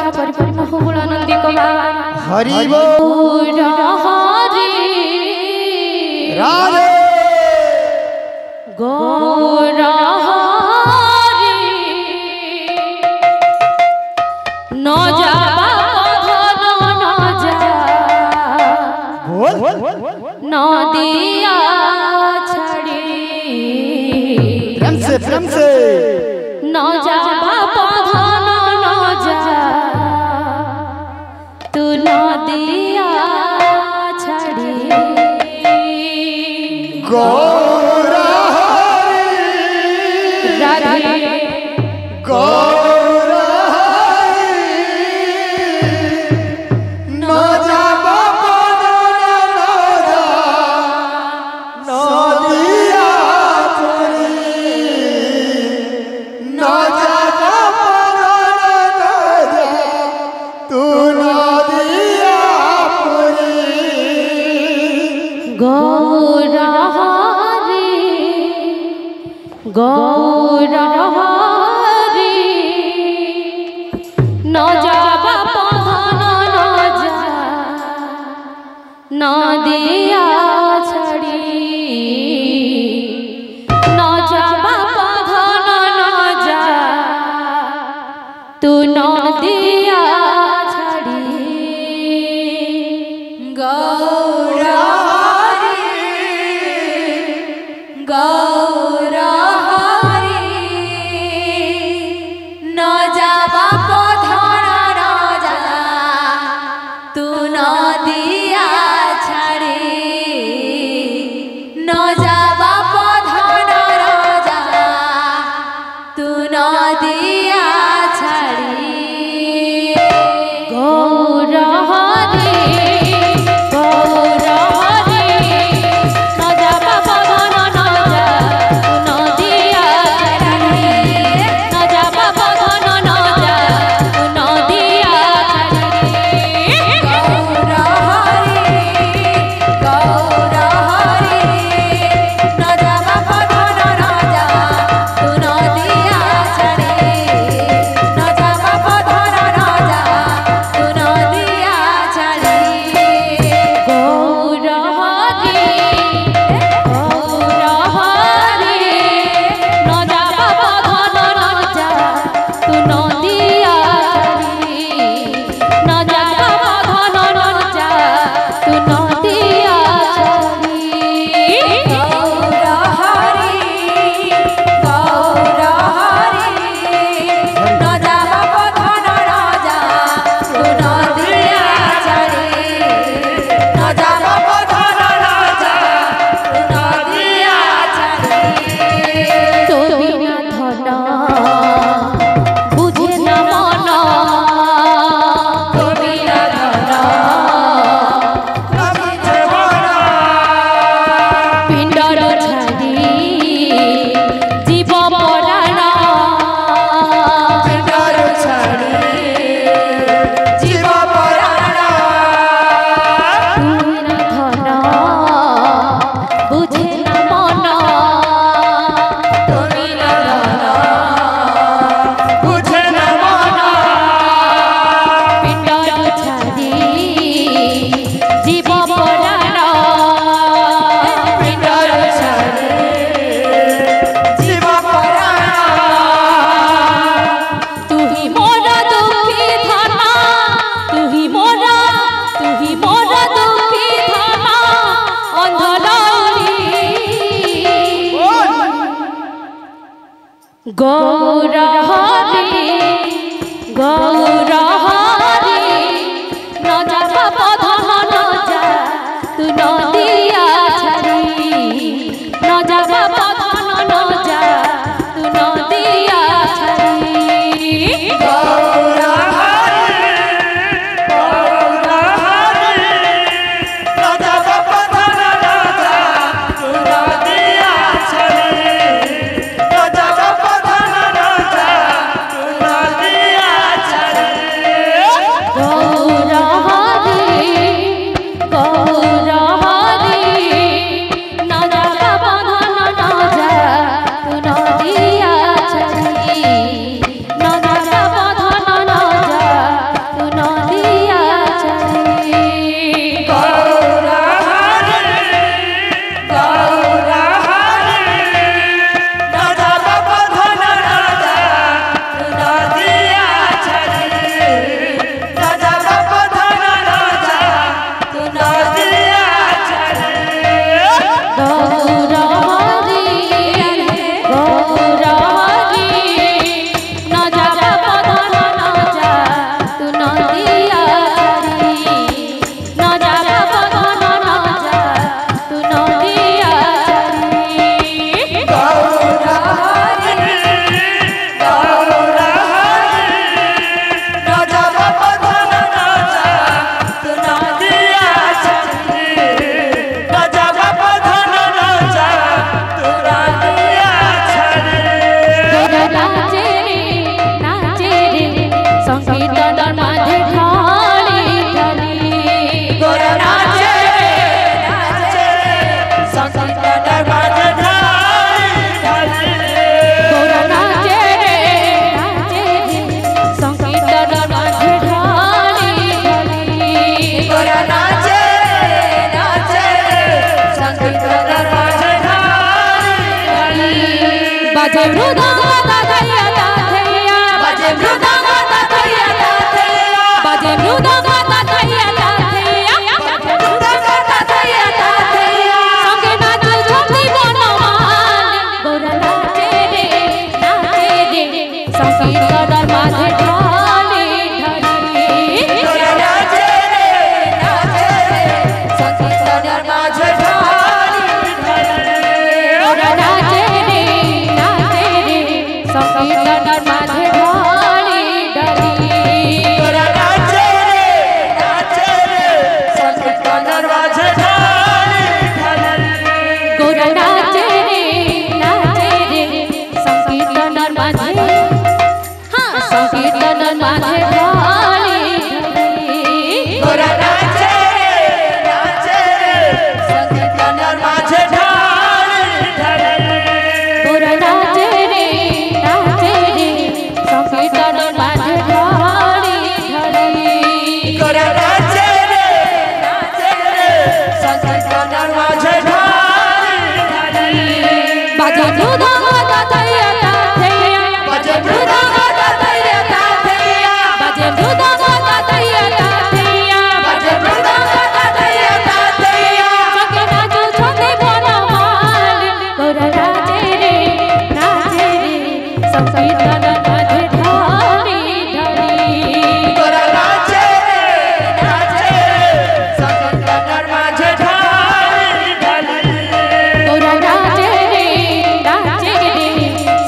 बाछा परिपूर्ण हुल नंदी कला हरि बोल हरि राधे गौर हरि न जाबा पधन न जा बोल न दिया छड़ी प्रेम से न जाबा पधन न जा तू न दिया छड़ी गौर हरि राधे गौर हरि न जाबा पधन न जा न दिया छड़ी न जाबा पधन न जा तू न दिया पुरी गौर हरि गौर हरि न जाबा पधन न जा न दिया छड़ी न जाबा पधन न जा तू न दिया छड़ी गौर गौर हरि न जाबा पधन न जा तू न दिया छड़ी न जाबा पधन न जा तू न दिया छड़ी गौर हरि गौर हरि न जाबा पधन न जा तू न दिया छड़ी न जाबा पधन न जा तू न दिया छड़ी गौर हरि गौर हरि न जाबा पधन न जा तू न दिया छड़ी न जाबा पधन न जा तू न दिया छड़ी गौर हरि गौर हरि न जाबा पधन न जा तू न दिया छड़ी न जाबा पधन न जा तू न दिया छड़ी गौर हरि गौर हरि न जाबा पधन न जा तू न दिया छड़ी न जाबा पधन न जा तू न दिया छड़ी तो बिना धन बुझे न मन तो बिना धन पिंडर छाड़ी जीव पराण पिंडर छाड़ी जीव पराण बिना धन बुझे न मन तो बिना धन बुझे न मन पिंडर छाड़ी जीव पराण पिंडर छाड़ी जीव पराण तू ही मोरा दुखी धना तू ही मोरा दुखी धना अंधलौरी गौर हरि गौर हरि न जाबा पधन न जा तू न दिया छड़ी न जाबा पधन न जा तू न दिया छड़ी गौर हरि गौर हरि न जाबा पधन न जा तू न दिया छड़ी न जाबा पधन न जा तू न दिया छड़ी माझे ढाली गोरा नाचे नाचे संकीर्तन माझे ढाली गोरा नाचे रे संकीर्तन माझे ढाली गोरा नाचे संकीर्तन माझे ढाली बाजे मृदंग तैया ताथैया बाजे मृदंग तैया ताथैया बाजे मृदंग तैया ताथैया बाजे मृदंग तैया ताथैया सके नाचो छोटे बोला माल गोरा नाचे रे संकीर्तन माझे ढाली गोरा नाचे संकीर्तन माझे ढाली गोरा नाचे रे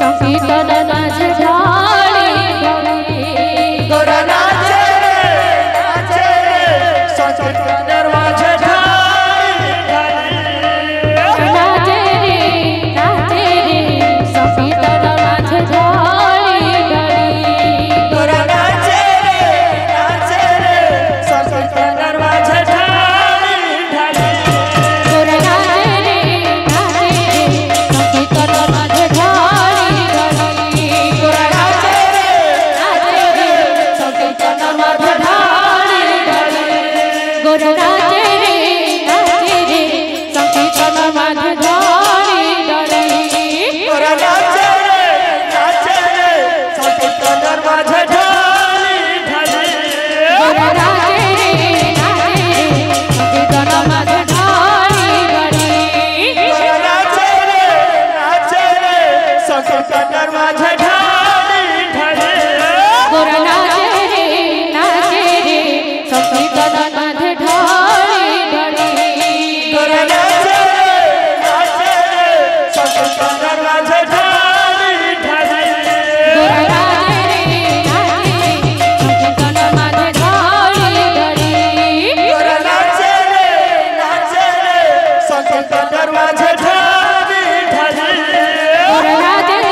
संकीर्तन माझे ढाली गोरा नाचे संकीर्तन माझे नाचे रे संकीर्तन माझे ढाली गोरा नाचे संकीर्तन माझे गोरा नाचे रे संकीर्तन माझे ढाली गोरा नाचे संकीर्तन माझे ढाली गोरा नाचे रे संकीर्तन माझे ढाली गोरा नाचे संकीर्तन माझे गोरा नाचे रे संकीर्तन माझे ढाली गोरा नाचे संकीर्तन माझे गोरा नाचे रे संकीर्तन माझे ढाली गोरा नाचे संकीर्तन माझे गोरा नाचे रे संकीर्तन माझे ढाली गोरा नाचे संकीर्तन माझे गोरा नाचे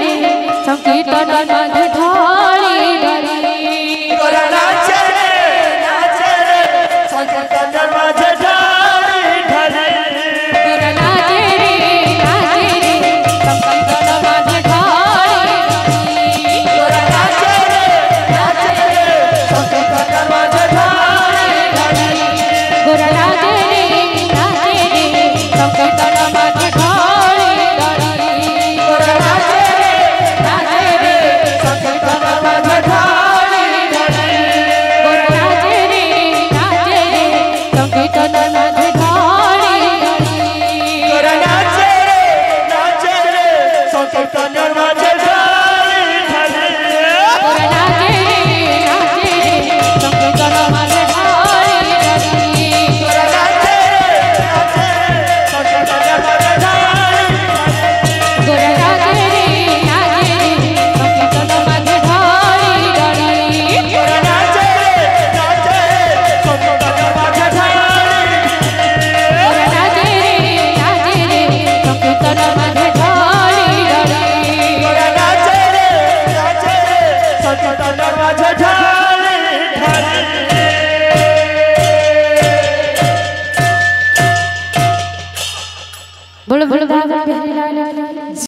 रे संकीर्तन माझे ढाली गोरा नाचे संकीर्तन माझे गोरा नाचे रे संकीर्तन माझे ढाली गोरा नाचे संकीर्तन माझे गोरा नाचे रे संकीर्तन माझे ढाली गोरा नाचे संकीर्तन माझे गोरा नाचे रे संकीर्तन माझे ढाली गोरा नाचे संकीर्तन माझे गोरा नाचे रे संकीर्तन माझे ढाली गोरा नाचे संकीर्तन माझे गोरा नाचे रे संकीर्तन माझे ढाली गोरा नाचे संकीर्तन माझे गोरा नाचे रे संकीर्तन माझे ढाली गोरा नाचे संकीर्तन माझे बोलो बोलो बाबा बिहारी लाल